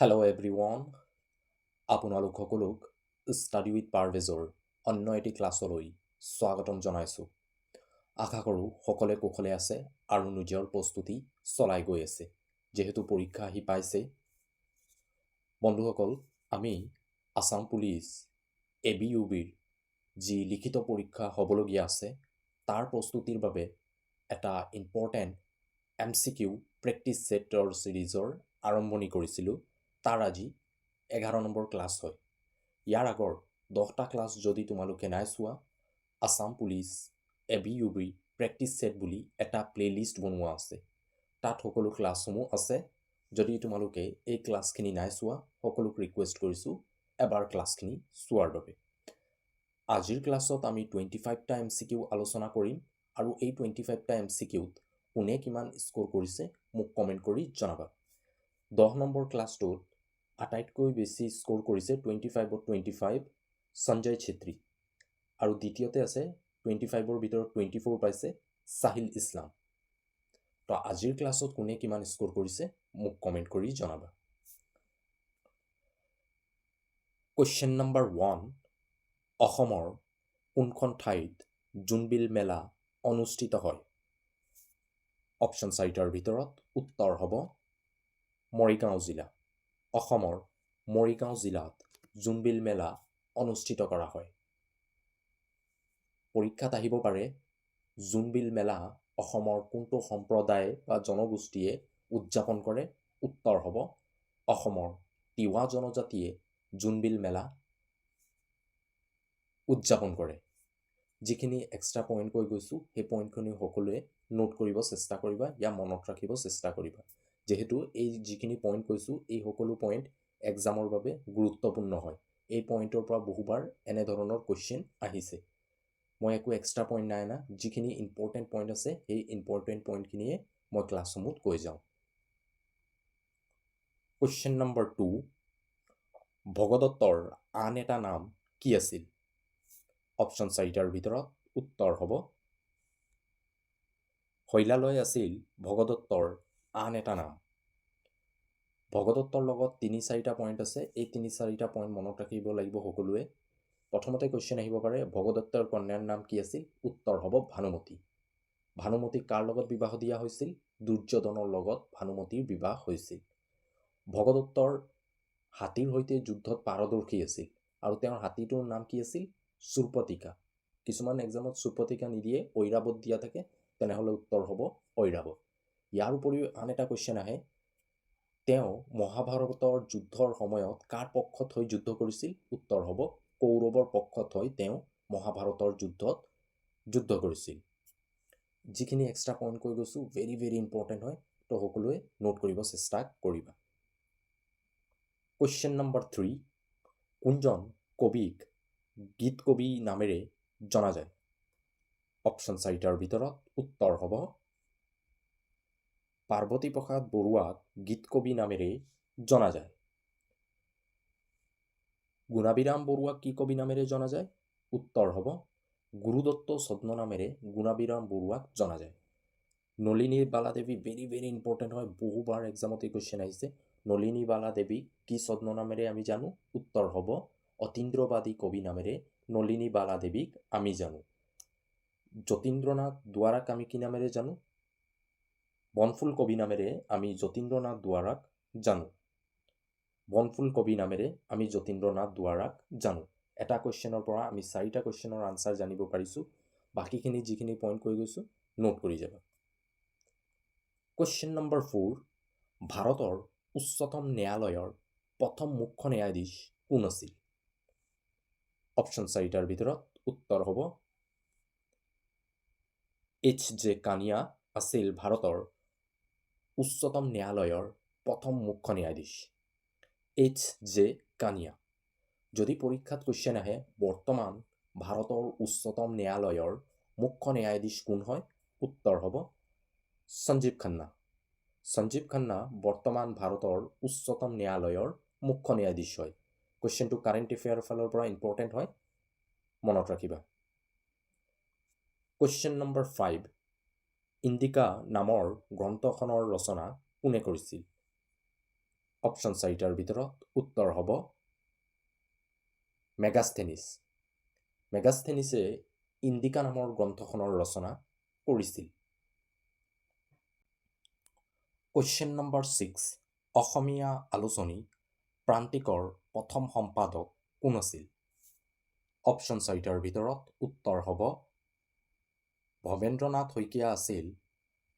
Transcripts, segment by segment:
Hello' everyone, আপোনালোক সকলোক study with পাৰভেজৰ অন্য এটি ক্লাছলৈ স্বাগতম জনাইছোঁ। আশা কৰোঁ সকলোৱে কুশলে আছে আৰু নিজৰ প্ৰস্তুতি চলাই গৈ আছে। যিহেতু পৰীক্ষা আহি পাইছে, বন্ধুসকল, আমি আছাম পুলিচ ABUBৰ যি লিখিত পৰীক্ষা হ'বলগীয়া আছে তাৰ প্ৰস্তুতিৰ বাবে এটা ইম্পৰ্টেণ্ট MCQ প্ৰেক্টিছ ছেটৰ ছিৰিজৰ আৰম্ভণি কৰিছিলোঁ। তাৰ আজি 11 নম্বৰ ক্লাছ হয়। ইয়াৰ আগৰ 10টা ক্লাছ যদি তোমালোকে নাই চোৱা, Assam police ABUB practice set বুলি এটা প্লে'লিষ্ট বনোৱা আছে। তাত সকলো ক্লাছসমূহ আছে। যদি তোমালোকে এই ক্লাছখিনি নাই চোৱা, সকলোক ৰিকুৱেষ্ট কৰিছোঁ এবাৰ ক্লাছখিনি চোৱাৰ বাবে। আজিৰ ক্লাছত আমি 25টা MCQ আলোচনা কৰিম আৰু এই 25টা MCQত কোনে কিমান স্ক'ৰ কৰিছে মোক কমেণ্ট কৰি জনাবা। 10 নম্বৰ ক্লাছটোত আটাইতকৈ বেছি স্ক'ৰ কৰিছে 25ত 25 সঞ্জয় ছেত্ৰী, আৰু দ্বিতীয়তে আছে 25ৰ ভিতৰত 24 পাইছে চাহিল ইছলাম। তো আজিৰ ক্লাছত কোনে কিমান স্ক'ৰ কৰিছে মোক কমেণ্ট কৰি জনাবা। কুৱেশ্যন নম্বৰ 1, অসমৰ কোনখন ঠাইত জোনবিল মেলা অনুষ্ঠিত হয়? অপশ্যন 4টাৰ ভিতৰত উত্তৰ হ'ব মৰিগাঁও জিলা। অসমৰ মৰিগাঁও জিলাত জোনবিল মেলা অনুষ্ঠিত কৰা হয়। পৰীক্ষাত আহিব পাৰে জোনবিল মেলা অসমৰ কোনটো সম্প্ৰদায় বা জনগোষ্ঠীয়ে উদযাপন কৰে? উত্তৰ হ'ব অসমৰ তিৱা জনজাতিয়ে জোনবিল মেলা উদযাপন কৰে। যিখিনি এক্সট্ৰা পইণ্ট কৈ গৈছোঁ সেই পইণ্টখিনি সকলোৱে নোট কৰিব চেষ্টা কৰিবা, ইয়াৰ মনত ৰাখিব চেষ্টা কৰিবা। যিহেতু এই যিখিনি পইণ্ট কৈছোঁ এই সকলো পইণ্ট এক্সামৰ বাবে গুৰুত্বপূৰ্ণ হয়। এই পইণ্টৰ পৰা বহুবাৰ এনেধৰণৰ কুৱেশ্যন আহিছে। মই একো এক্সট্ৰা পইণ্ট নাই অনা, যিখিনি ইম্পৰ্টেণ্ট পইণ্ট আছে সেই ইম্পৰ্টেণ্ট পইণ্টখিনিয়ে মই ক্লাছসমূহত কৈ যাওঁ। কুৱেশ্যন নম্বৰ 2, ভগদত্তৰ আন এটা নাম কি আছিল? অপশ্যন 4টাৰ ভিতৰত উত্তৰ হ'ব শৈলালয় আছিল ভগদত্তৰ আন এটা নাম। ভগদত্তৰ লগত 3-4টা পইণ্ট আছে। এই 3-4টা পইণ্ট মনত ৰাখিব লাগিব সকলোৱে। প্ৰথমতে কুৱেশ্যন আহিব পাৰে ভগদত্তৰ কন্যাৰ নাম কি আছিল? উত্তৰ হ'ব ভানুমতী। ভানুমতীক কাৰ লগত বিবাহ দিয়া হৈছিল? দুৰ্যোধনৰ লগত ভানুমতীৰ বিবাহ হৈছিল। ভগদত্তৰ হাতীৰ সৈতে যুদ্ধত পাৰদৰ্শী আছিল আৰু তেওঁৰ হাতীটোৰ নাম কি আছিল? চুৰপতিকা। কিছুমান এক্সামত চুৰপতিকা নিদিয়ে, ঐৰাৱত দিয়া থাকে, তেনেহ'লে উত্তৰ হ'ব ঐৰাৱত। ইয়াৰ উপৰিও আন এটা কুৱেশ্যন আহে, তেওঁ মহাভাৰতৰ যুদ্ধৰ সময়ত কাৰ পক্ষত হৈ যুদ্ধ কৰিছিল? উত্তৰ হ'ব কৌৰৱৰ পক্ষত হৈ তেওঁ মহাভাৰতৰ যুদ্ধত যুদ্ধ কৰিছিল। যিখিনি এক্সট্ৰা পইণ্ট কৈ গৈছোঁ ভেৰি ভেৰি ইম্পৰ্টেণ্ট হয়, তো সকলোৱে নোট কৰিব চেষ্টা কৰিবা। কুৱেশ্যন নম্বৰ 3, কোনজন কবিক গীত কবি নামেৰে জনা যায়? অপশ্যন 4টাৰ ভিতৰত উত্তৰ হ'ব পাৰ্বতী প্ৰসাদ বৰুৱাক গীত কবি নামেৰে জনা যায়। গুণাভিৰাম বৰুৱাক কি কবি নামেৰে জনা যায়? উত্তৰ হ'ব গুৰুদত্ত ছদ্ম নামেৰে গুণাভিৰাম বৰুৱাক জনা যায়। নলিনী বালা দেৱী ভেৰি ভেৰি ইম্পৰ্টেণ্ট হয়, বহুবাৰ এক্সামত এই কুৱেশ্যন আহিছে। নলিনী বালা দেৱীক কি ছদ্ম নামেৰে আমি জানো? উত্তৰ হ'ব অতীন্দ্ৰবাদী কবি নামেৰে নলিনী বালা দেৱীক আমি জানো। যতীন্দ্ৰনাথ দুৱাৰাক আমি কি নামেৰে জানো? বনফুল কবি নামেৰে আমি যতীন্দ্ৰনাথ দুৱাৰাক জানো। বনফুল কবি নামেৰে আমি যতীন্দ্ৰনাথ দুৱাৰাক জানো। এটা কুৱেশ্যনৰ পৰা আমি 4টা কুৱেশ্যনৰ আনচাৰ জানিব পাৰিছোঁ। বাকীখিনি যিখিনি পইণ্ট কৈ গৈছোঁ নোট কৰি যাবা। কুৱেশ্যন নম্বৰ 4, ভাৰতৰ উচ্চতম ন্যায়ালয়ৰ প্ৰথম মুখ্য ন্যায়াধীশ কোন আছিল? অপশ্যন 4টাৰ ভিতৰত উত্তৰ হ'ব H.J. কানিয়া আছিল ভাৰতৰ উচ্চতম ন্যায়ালয়ৰ প্ৰথম মুখ্য ন্যায়াধীশ। H.J. কানিয়া। যদি পৰীক্ষাত কুৱেশ্যন আহে বৰ্তমান ভাৰতৰ উচ্চতম ন্যায়ালয়ৰ মুখ্য ন্যায়াধীশ কোন হয়? উত্তৰ হ'ব সঞ্জীৱ খান্না। সঞ্জীৱ খান্না বৰ্তমান ভাৰতৰ উচ্চতম ন্যায়ালয়ৰ মুখ্য ন্যায়াধীশ হয়। কুৱেশ্যনটো কাৰেণ্ট এফেয়াৰৰ ফালৰ পৰা ইম্পৰ্টেণ্ট হয়, মনত ৰাখিবা। কুৱেশ্যন নম্বৰ 5, ইণ্ডিকা নামৰ গ্ৰন্থখনৰ ৰচনা কোনে কৰিছিল? অপশ্যন চাৰিটাৰ ভিতৰত উত্তৰ হ'ব মেগাস্থেনিছ। মেগাস্থেনিছে ইণ্ডিকা নামৰ গ্ৰন্থখনৰ ৰচনা কৰিছিল। কুৱেশ্যন নম্বৰ 6, অসমীয়া আলোচনী প্ৰান্তিকৰ প্ৰথম সম্পাদক কোন আছিল? অপশ্যন চাৰিটাৰ ভিতৰত উত্তৰ হ'ব ভৱেন্দ্ৰনাথ শইকীয়া আছিল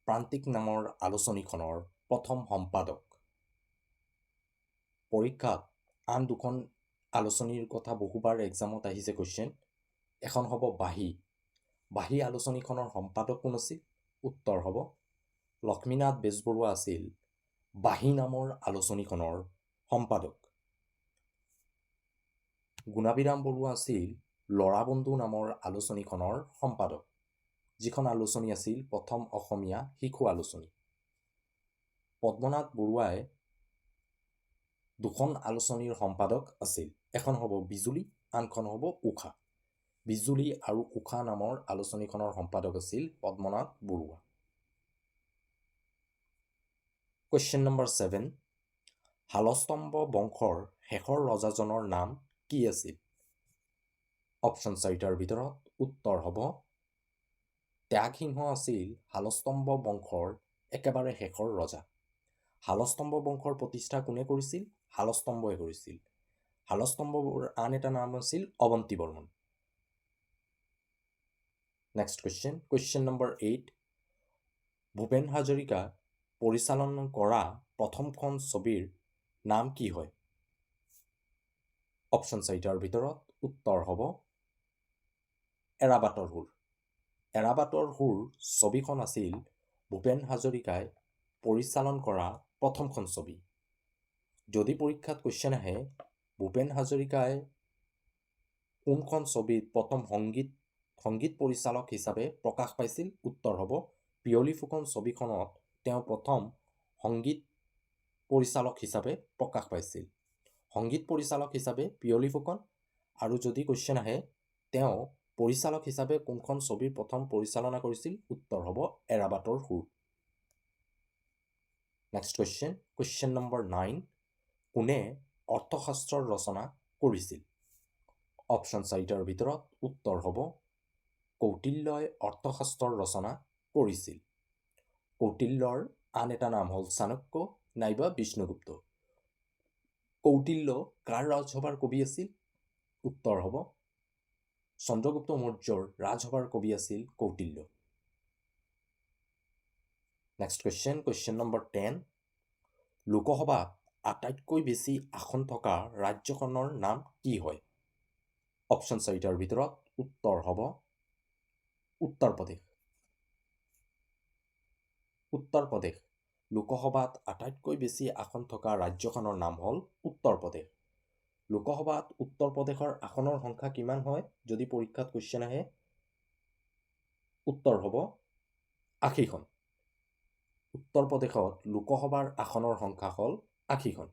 প্ৰান্তিক নামৰ আলোচনীখনৰ প্ৰথম সম্পাদক। পৰীক্ষাত আন দুখন আলোচনীৰ কথা বহুবাৰ এক্সামত আহিছে কুৱেশ্যন। এখন হ'ব বাঁহী। বাঁহী আলোচনীখনৰ সম্পাদক কোন আছিল? উত্তৰ হ'ব লক্ষ্মীনাথ বেজবৰুৱা আছিল বাঁহী নামৰ আলোচনীখনৰ সম্পাদক। গুণাভিৰাম বৰুৱা আছিল ল'ৰাবন্ধু নামৰ আলোচনীখনৰ সম্পাদক, যিখন আলোচনী আছিল প্ৰথম অসমীয়া শিশু আলোচনী। পদ্মনাথ বৰুৱাই দুখন আলোচনীৰ সম্পাদক আছিল, এখন হ'ব বিজুলী, আনখন হ'ব উষা। বিজুলী আৰু উষা নামৰ আলোচনীখনৰ সম্পাদক আছিল পদ্মনাথ বৰুৱা। কুৱেশ্যন নম্বৰ 7, শালস্তম্ভ বংশৰ শেষৰ ৰজাজনৰ নাম কি আছিল? অপশ্যন চাৰিটাৰ ভিতৰত উত্তৰ হ'ব ত্যাগসিংহ আছিল শালস্তম্ভ বংশৰ একেবাৰে শেষৰ ৰজা। শালস্তম্ভ বংশৰ প্ৰতিষ্ঠা কোনে কৰিছিল? শালস্তম্ভই কৰিছিল। শালস্তম্ভৰ আন এটা নাম আছিল Avanti Barman. Next question, question number 8, Bhupen Hazarika পৰিচালন কৰা প্ৰথমখন ছবিৰ নাম কি হয়? অপশ্যন চাৰিটাৰ ভিতৰত উত্তৰ হ'ব এৰাবাটৰ সুৰ। এৰাবাটৰ সুৰ ছবিখন আছিল ভূপেন হাজৰিকাই পৰিচালন কৰা প্ৰথমখন ছবি। যদি পৰীক্ষাত কুৱেশ্যন আহে ভূপেন হাজৰিকাই কোনখন ছবিত প্ৰথম সংগীত পৰিচালক হিচাপে প্ৰকাশ পাইছিল? উত্তৰ হ'ব পিয়লি ফুকন ছবিখনত তেওঁ প্ৰথম সংগীত পৰিচালক হিচাপে প্ৰকাশ পাইছিল। সংগীত পৰিচালক হিচাপে পিয়লি ফুকন। আৰু যদি কুৱেশ্যন আহে তেওঁ পৰিচালক হিচাপে কোনখন ছবিৰ প্ৰথম পৰিচালনা কৰিছিল? উত্তৰ হ'ব এৰাবাটৰ সুৰ। নেক্সট কুৱেশ্যন, কুৱেশ্যন নম্বৰ 9, কোনে অৰ্থশাস্ত্ৰৰ ৰচনা কৰিছিল? অপশ্যন চাৰিটাৰ ভিতৰত উত্তৰ হ'ব কৌটিল্যই অৰ্থশাস্ত্ৰৰ ৰচনা কৰিছিল। কৌটিল্যৰ আন এটা নাম হ'ল চাণক্য নাইবা বিষ্ণুগুপ্ত। কৌটিল্য কাৰ ৰাজসভাৰ কবি আছিল? উত্তৰ হ'ব চন্দ্ৰগুপ্ত মৌৰ্যৰ ৰাজসভাৰ কবি আছিল Kautilya. Next question, question number 10, লোকসভাত আটাইতকৈ বেছি আসন থকা ৰাজ্যখনৰ নাম কি হয়? অপশ্যন চাৰিটাৰ ভিতৰত উত্তৰ হ'ব উত্তৰ প্ৰদেশ। উত্তৰ প্ৰদেশ লোকসভাত আটাইতকৈ বেছি আসন থকা ৰাজ্যখনৰ নাম হ'ল উত্তৰ প্ৰদেশ। লোকসভাত উত্তৰ প্ৰদেশৰ আসনৰ সংখ্যা কিমান হয় যদি পৰীক্ষাত কুৱেশ্যন আহে? উত্তৰ হ'ব 80খন। উত্তৰ প্ৰদেশত লোকসভাৰ আসনৰ সংখ্যা হ'ল 80খন।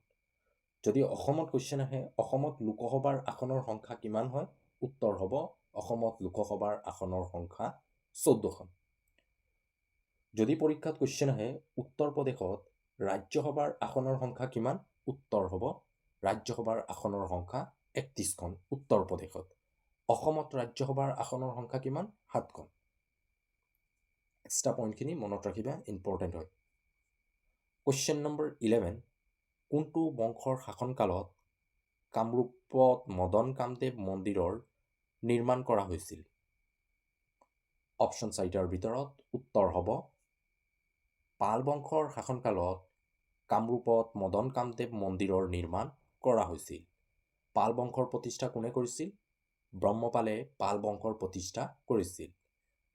যদি অসমত কুৱেশ্যন আহে অসমত লোকসভাৰ আসনৰ সংখ্যা কিমান হয়? উত্তৰ হ'ব অসমত লোকসভাৰ আসনৰ সংখ্যা 14খন। যদি পৰীক্ষাত কুৱেশ্যন আহে উত্তৰ প্ৰদেশত ৰাজ্যসভাৰ আসনৰ সংখ্যা কিমান? উত্তৰ হ'ব ৰাজ্যসভাৰ আসনৰ সংখ্যা 31খন উত্তৰ প্ৰদেশত। অসমত ৰাজ্যসভাৰ আসনৰ সংখ্যা কিমান? 7খন। এক্সট্ৰা পইণ্টখিনি মনত ৰাখিবা, ইম্পৰ্টেণ্ট হয়। কুৱেশ্যন নম্বৰ 11, কোনটো বংশৰ শাসনকালত কামৰূপত মদন কামদেৱ মন্দিৰৰ নিৰ্মাণ কৰা হৈছিল? অপশ্যন চাৰিটাৰ ভিতৰত উত্তৰ হ'ব পাল বংশৰ শাসনকালত কামৰূপত মদন কামদেৱ মন্দিৰৰ নিৰ্মাণ কৰা হৈছিল। পাল বংশৰ প্ৰতিষ্ঠা কোনে কৰিছিল? ব্ৰহ্মপালে পাল বংশৰ প্ৰতিষ্ঠা কৰিছিল।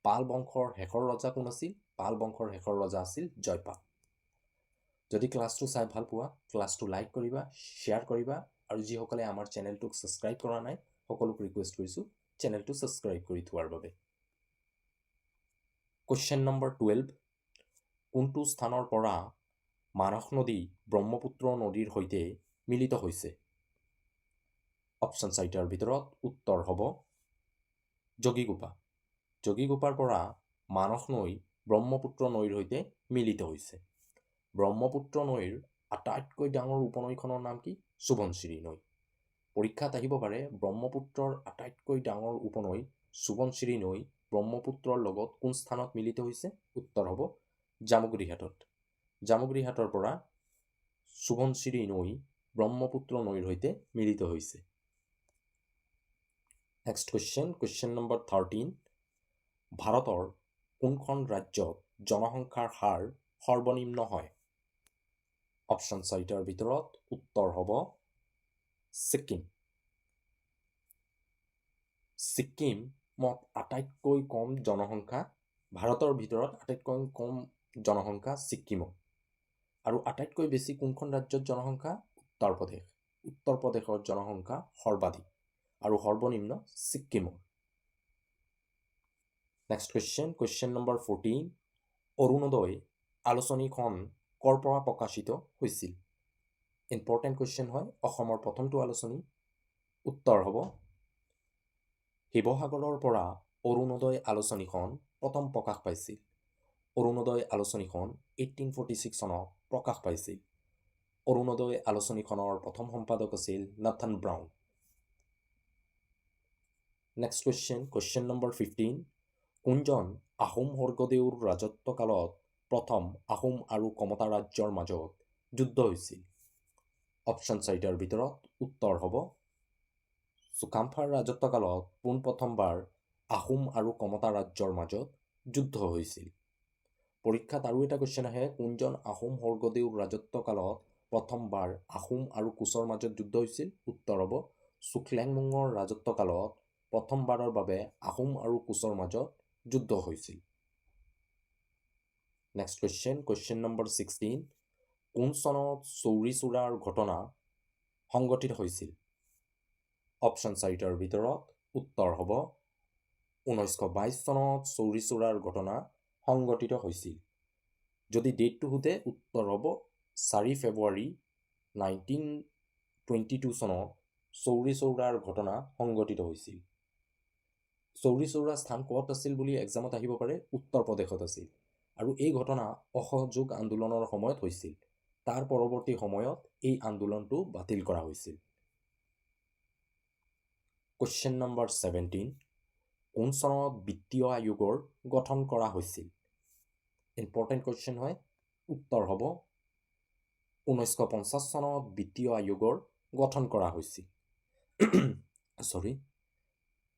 পাল বংশৰ শেষৰ ৰজা কোন আছিল? পাল বংশৰ শেষৰ ৰজা আছিল জয়পাল। যদি ক্লাছটো চাই ভাল পোৱা ক্লাছটো লাইক কৰিবা, শ্বেয়াৰ কৰিবা, আৰু যিসকলে আমাৰ চেনেলটোক ছাবস্ক্ৰাইব কৰা নাই সকলোক ৰিকুৱেষ্ট কৰিছোঁ চেনেলটো ছাবস্ক্ৰাইব কৰি থোৱাৰ বাবে। কুৱেশ্যন নম্বৰ 12, কোনটো স্থানৰ পৰা মানস নদী ব্ৰহ্মপুত্ৰ নদীৰ সৈতে মিলিত হৈছে? অপশ্যন চাৰিটাৰ ভিতৰত উত্তৰ হ'ব যোগীঘোপা। যোগীঘোপাৰ পৰা মানস নৈ ব্ৰহ্মপুত্ৰ নৈৰ সৈতে মিলিত হৈছে। ব্ৰহ্মপুত্ৰ নৈৰ আটাইতকৈ ডাঙৰ উপনৈখনৰ নাম কি? সোৱণশিৰি নৈ। পৰীক্ষাত আহিব পাৰে ব্ৰহ্মপুত্ৰৰ আটাইতকৈ ডাঙৰ উপনৈ সোৱণশিৰি নৈ ব্ৰহ্মপুত্ৰৰ লগত কোন স্থানত মিলিত হৈছে? উত্তৰ হ'ব জামুগুৰিহাটত। জামুগুৰিহাটৰ পৰা সোৱণশিৰি নৈ ব্ৰহ্মপুত্ৰ নৈৰ সৈতে মিলিত হৈছে। Next question number 13। ভাৰতৰ কোনখন ৰাজ্যত জনসংখ্যাৰ হাৰ সৰ্বনিম্ন হয়? অপশ্যন 4টাৰ ভিতৰত উত্তৰ হ'ব ছিকিম। ছিকিমত আটাইতকৈ কম জনসংখ্যা, ভাৰতৰ ভিতৰত আটাইতকৈ কম জনসংখ্যা ছিকিমত। আৰু আটাইতকৈ বেছি কোনখন ৰাজ্যত জনসংখ্যা? উত্তৰ প্ৰদেশ। উত্তৰ প্ৰদেশৰ জনসংখ্যা সৰ্বাধিক আৰু সৰ্বনিম্ন ছিকিমৰ। Next question number 14। অৰুণোদয় আলোচনীখন ক'ৰ পৰা প্ৰকাশিত হৈছিল? ইম্পৰ্টেণ্ট কুৱেশ্যন হয়। অসমৰ প্ৰথমটো আলোচনী। উত্তৰ হ'ব শিৱসাগৰৰ পৰা অৰুণোদয় আলোচনীখন প্ৰথম প্ৰকাশ পাইছিল। অৰুণোদয় আলোচনীখন 1846 চনত প্ৰকাশ পাইছিল। অৰুণোদয় আলোচনীখনৰ প্ৰথম সম্পাদক আছিল Nathan brown. Next question number 15। কোনজন আহোম স্বৰ্গদেউৰ ৰাজত্বকালত প্ৰথম আহোম আৰু কমতা ৰাজ্যৰ মাজত যুদ্ধ হৈছিল? অপশ্যন 4টাৰ ভিতৰত উত্তৰ হ'ব চুকাম্ফাৰ ৰাজত্বকালত পোনপ্ৰথমবাৰ আহোম আৰু কমতা ৰাজ্যৰ মাজত যুদ্ধ হৈছিল। পৰীক্ষাত আৰু এটা কুৱেশ্যন আহে, কোনজন আহোম স্বৰ্গদেউৰ ৰাজত্বকালত প্ৰথমবাৰ আহোম আৰু কোচৰ মাজত যুদ্ধ হৈছিল? উত্তৰ হ'ব চুক্লেংমুঙৰ ৰাজত্বকালত প্ৰথমবাৰৰ বাবে আহোম আৰু কোচৰ মাজত যুদ্ধ হৈছিল। Next question number 16। কোন চনত চৌৰি চৌৰাৰ ঘটনা সংঘটিত হৈছিল? অপশ্যন 4টাৰ ভিতৰত উত্তৰ হ'ব 1922 চনত চৌৰি চৌৰাৰ ঘটনা সংঘটিত হৈছিল। যদি ডেটটো সোধে উত্তৰ হ'ব 4 ফেব্ৰুৱাৰী 1922 চনত চৌৰি চৌৰাৰ ঘটনা সংঘটিত হৈছিল। চৌৰি চৌৰা স্থান ক'ত আছিল বুলি এক্সামত আহিব পাৰে? উত্তৰ প্ৰদেশত আছিল। আৰু এই ঘটনা অসহযোগ আন্দোলনৰ সময়ত হৈছিল। তাৰ পৰৱৰ্তী সময়ত এই আন্দোলনটো বাতিল কৰা হৈছিল। Question number 17। কোন চনত বিত্তীয় আয়োগৰ গঠন কৰা হৈছিল? ইম্পৰ্টেণ্ট কুৱেশ্যন হয়। উত্তৰ হ'ব 1950 চনত বিত্তীয় আয়োগৰ গঠন কৰা হৈছিল।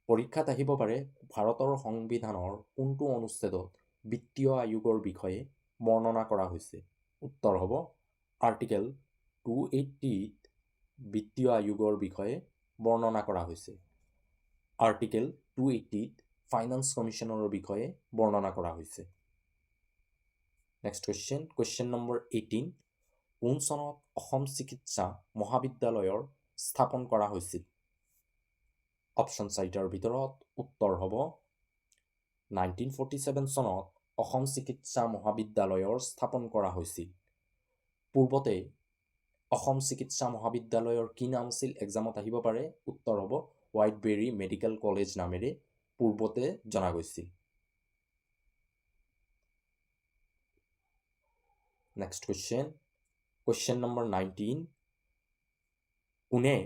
পৰীক্ষাত আহিব পাৰে ভাৰতৰ সংবিধানৰ কোনটো অনুচ্ছেদত বিত্তীয় আয়োগৰ বিষয়ে বৰ্ণনা কৰা হৈছে? উত্তৰ হ'ব আৰ্টিকেল 280ত বিত্তীয় আয়োগৰ বিষয়ে বৰ্ণনা কৰা হৈছে। আৰ্টিকেল 280ত ফাইনেন্স কমিশ্যনৰ বিষয়ে বৰ্ণনা কৰা হৈছে। Next question number 18। কোন চনত অসম চিকিৎসা মহাবিদ্যালয়ৰ স্থাপন কৰা হৈছিল? অপশ্যন 4টাৰ ভিতৰত উত্তৰ হ'ব 1947 চনত অসম চিকিৎসা মহাবিদ্যালয়ৰ স্থাপন কৰা হৈছিল। পূৰ্বতে অসম চিকিৎসা মহাবিদ্যালয়ৰ কি নাম আছিল? এক্সামত আহিব পাৰে। উত্তৰ হ'ব হোৱাইটবেৰী মেডিকেল কলেজ নামেৰে পূৰ্বতে জনা গৈছিল। Next question number 19। কোনে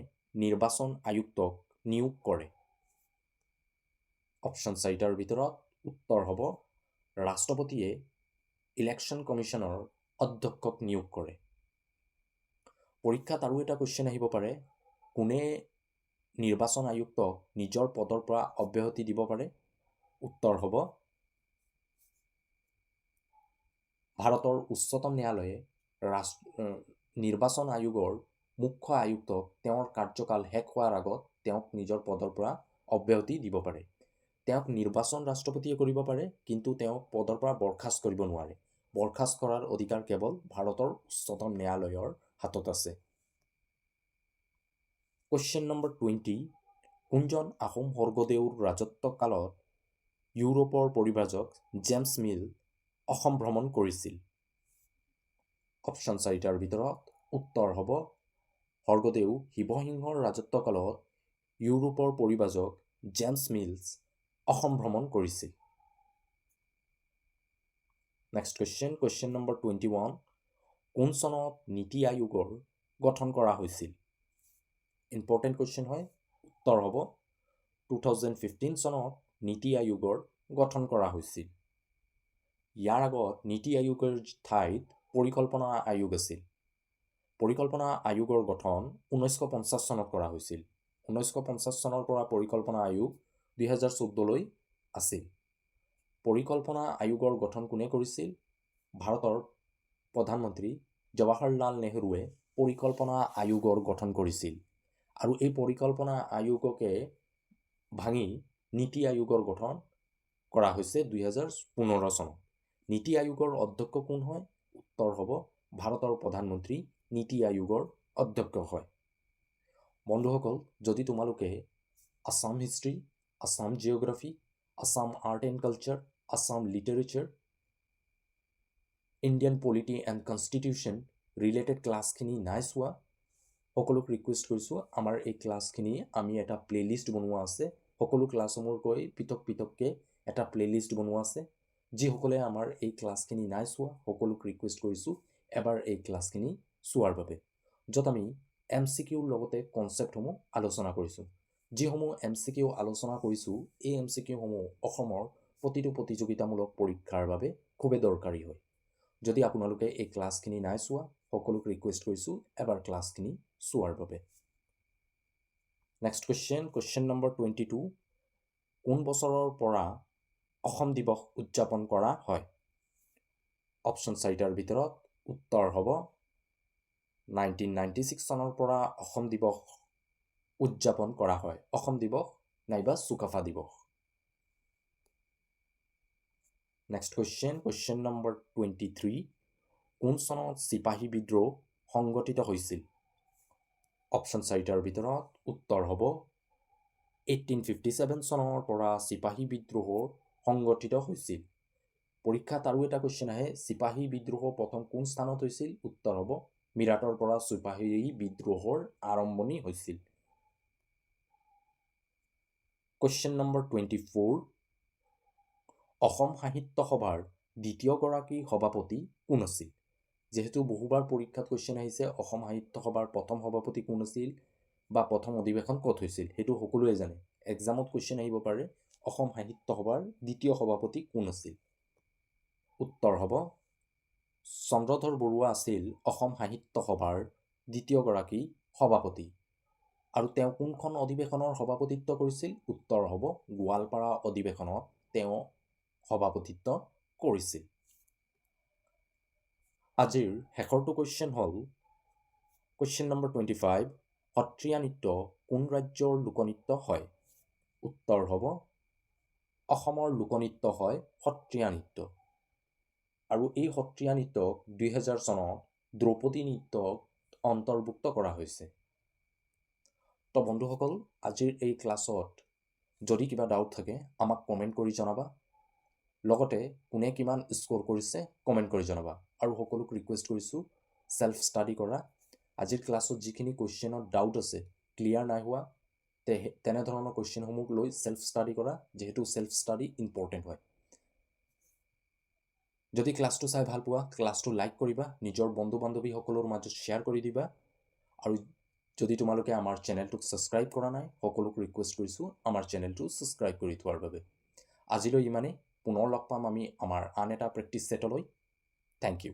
নিৰ্বাচন আয়ুক্তক নিয়োগ কৰে? অপশ্যন 4টাৰ ভিতৰত উত্তৰ হ'ব ৰাষ্ট্ৰপতিয়ে ইলেকশ্যন কমিশ্যনৰ অধ্যক্ষক নিয়োগ কৰে। পৰীক্ষাত আৰু এটা কুৱেশ্যন আহিব পাৰে, কোনে নিৰ্বাচন আয়ুক্তক নিজৰ পদৰ পৰা অব্যাহতি দিব পাৰে? উত্তৰ হ'ব ভাৰতৰ উচ্চতম ন্যায়ালয়ে নিৰ্বাচন আয়োগৰ মুখ্য আয়ুক্তক তেওঁৰ কাৰ্যকাল শেষ হোৱাৰ আগত তেওঁক নিজৰ পদৰ পৰা অব্যাহতি দিব পাৰে। তেওঁক নিৰ্বাচন ৰাষ্ট্ৰপতিয়ে কৰিব পাৰে, কিন্তু তেওঁক পদৰ পৰা বৰখাস্ত কৰিব নোৱাৰে। বৰখাস্ত কৰাৰ অধিকাৰ কেৱল ভাৰতৰ উচ্চতম ন্যায়ালয়ৰ হাতত আছে। Question number 20। কোনজন আহোম স্বৰ্গদেউৰ ৰাজত্বকালত ইউৰোপৰ পৰিব্ৰাজক জেমছ মিল অসম ভ্ৰমণ কৰিছিল? অপশ্যন 4টাৰ ভিতৰত উত্তৰ হ'ব স্বৰ্গদেউ শিৱসিংহৰ ৰাজত্বকালত ইউৰোপৰ পৰিব্ৰাজক জেমছ মিলছ অসম ভ্ৰমণ কৰিছিল। Next question number 21। কোন চনত নীতি আয়োগৰ গঠন কৰা হৈছিল? ইম্পৰ্টেণ্ট কুৱেশ্যন হয়। উত্তৰ হ'ব 2015 চনত নীতি আয়োগৰ গঠন কৰা হৈছিল। ইয়াৰ আগত নীতি আয়োগৰ ঠাইত পৰিকল্পনা আয়োগ আছিল। পৰিকল্পনা আয়োগৰ গঠন 1950 চনত কৰা হৈছিল। 1950 চনৰ পৰা পৰিকল্পনা আয়োগ 2014লৈ আছিল। পৰিকল্পনা আয়োগৰ গঠন কোনে কৰিছিল? ভাৰতৰ প্ৰধানমন্ত্ৰী জৱাহৰলাল নেহৰুৱে পৰিকল্পনা আয়োগৰ গঠন কৰিছিল। আৰু এই পৰিকল্পনা আয়োগকে ভাঙি নীতি আয়োগৰ গঠন কৰা হৈছে 2015 চনত। নীতি আয়োগৰ অধ্যক্ষ কোন হয়? উত্তৰ হ'ব ভাৰতৰ প্ৰধানমন্ত্ৰী নীতি আয়োগৰ অধ্যক্ষ হয়। বন্ধুসকল, যদি তোমালোকে Assam history, Assam geography, Assam art and culture, Assam literature, Indian polity and constitution related ক্লাছখিনি নাই চোৱা, সকলোক ৰিকুৱেষ্ট কৰিছোঁ, আমাৰ এই ক্লাছখিনি আমি এটা প্লে'লিষ্ট বনোৱা আছে। সকলো ক্লাছসমূহকৈ পৃথক পৃথককৈ এটা প্লে'লিষ্ট বনোৱা আছে। যিসকলে আমাৰ এই ক্লাছখিনি নাই চোৱা, সকলোক ৰিকুৱেষ্ট কৰিছোঁ এবাৰ এই ক্লাছখিনি চোৱাৰ বাবে, য'ত আমি MCQ লগতে কনচেপ্টসমূহ আলোচনা কৰিছোঁ। যিসমূহ MCQ আলোচনা কৰিছোঁ, এই MCQসমূহ অসমৰ প্ৰতিটো প্ৰতিযোগিতামূলক পৰীক্ষাৰ বাবে খুবেই দৰকাৰী হয়। যদি আপোনালোকে এই ক্লাছখিনি নাই চোৱা, সকলোক ৰিকুৱেষ্ট কৰিছোঁ এবাৰ ক্লাছখিনি চোৱাৰ বাবে। Next question number 22। কোন বছৰৰ পৰা অসম দিৱস উদযাপন কৰা হয়? অপশ্যন 4টাৰ ভিতৰত উত্তৰ হ'ব 1996 চনৰ পৰা অসম দিৱস উদযাপন কৰা হয়। অসম দিৱস নাইবা চুকাফা দিৱস। Next question number 23। কোন চনত চিপাহী বিদ্ৰোহ সংগঠিত হৈছিল? অপশ্যন 4টাৰ ভিতৰত উত্তৰ হ'ব 1857 চনৰ পৰা চিপাহী বিদ্ৰোহ সংগঠিত হৈছিল। পৰীক্ষাত আৰু এটা কুৱেশ্যন আহে, চিপাহী বিদ্ৰোহ প্ৰথম কোন স্থানত হৈছিল? উত্তৰ হ'ব মিৰাটৰ পৰা চিপাহী বিদ্ৰোহৰ আৰম্ভণি হৈছিল। Question number 24। অসম সাহিত্য সভাৰ দ্বিতীয়গৰাকী সভাপতি কোন আছিল? যিহেতু বহুবাৰ পৰীক্ষাত কুৱেশ্যন আহিছে অসম সাহিত্য সভাৰ প্ৰথম সভাপতি কোন আছিল বা প্ৰথম অধিৱেশন ক'ত হৈছিল, সেইটো সকলোৱে জানে। এক্সামত কুৱেশ্যন আহিব পাৰে অসম সাহিত্য সভাৰ দ্বিতীয় সভাপতি কোন আছিল? উত্তৰ হ'ব চন্দ্ৰধৰ বৰুৱা আছিল অসম সাহিত্য সভাৰ দ্বিতীয়গৰাকী সভাপতি। আৰু তেওঁ কোনখন অধিৱেশনৰ সভাপতিত্ব কৰিছিল? উত্তৰ হ'ব গোৱালপাৰা অধিৱেশনত তেওঁ সভাপতিত্ব কৰিছিল। আজিৰ শেষৰটো কুৱেশ্যন হ'ল কুৱেশ্যন নম্বৰ 25। সত্ৰীয়া নৃত্য কোন ৰাজ্যৰ লোকনৃত্য হয়? উত্তৰ হ'ব অসমৰ লোকনৃত্য হয় সত্ৰীয়া নৃত্য। আৰু এই সত্ৰীয়া নৃত্যক 2000 চনত দ্ৰৌপদী নৃত্যক অন্তৰ্ভুক্ত কৰা হৈছে। তো বন্ধুসকল, আজিৰ এই ক্লাছত যদি কিবা ডাউট থাকে আমাক কমেণ্ট কৰি জনাবা। লগতে কোনে কিমান স্ক'ৰ কৰিছে কমেণ্ট কৰি জনাবা। আৰু সকলোক ৰিকুৱেষ্ট কৰিছোঁ চেল্ফ ষ্টাডি কৰা। আজিৰ ক্লাছত যিখিনি কুৱেশ্যনত ডাউট আছে, ক্লিয়াৰ নাই হোৱা, তেনেধৰণৰ কুৱেশ্যনসমূহ লৈ চেল্ফ ষ্টাডি কৰা, যিহেতু চেল্ফ ষ্টাডি ইম্পৰ্টেণ্ট হয়। যদি ক্লাছটো চাই ভাল পোৱা, ক্লাছটো লাইক কৰিবা, নিজৰ বন্ধু বান্ধৱীসকলৰ মাজত শ্বেয়াৰ কৰি দিবা। আৰু যদি তোমালোকে আমাৰ চেনেলটোক ছাবস্ক্ৰাইব কৰা নাই, সকলোক ৰিকুৱেষ্ট কৰিছোঁ আমাৰ চেনেলটো ছাবস্ক্ৰাইব কৰি থোৱাৰ বাবে। আজিলৈ ইমানেই। পুনৰ লগ পাম আমি আমাৰ আন এটা প্ৰেক্টিছ ছেটলৈ। Thank U.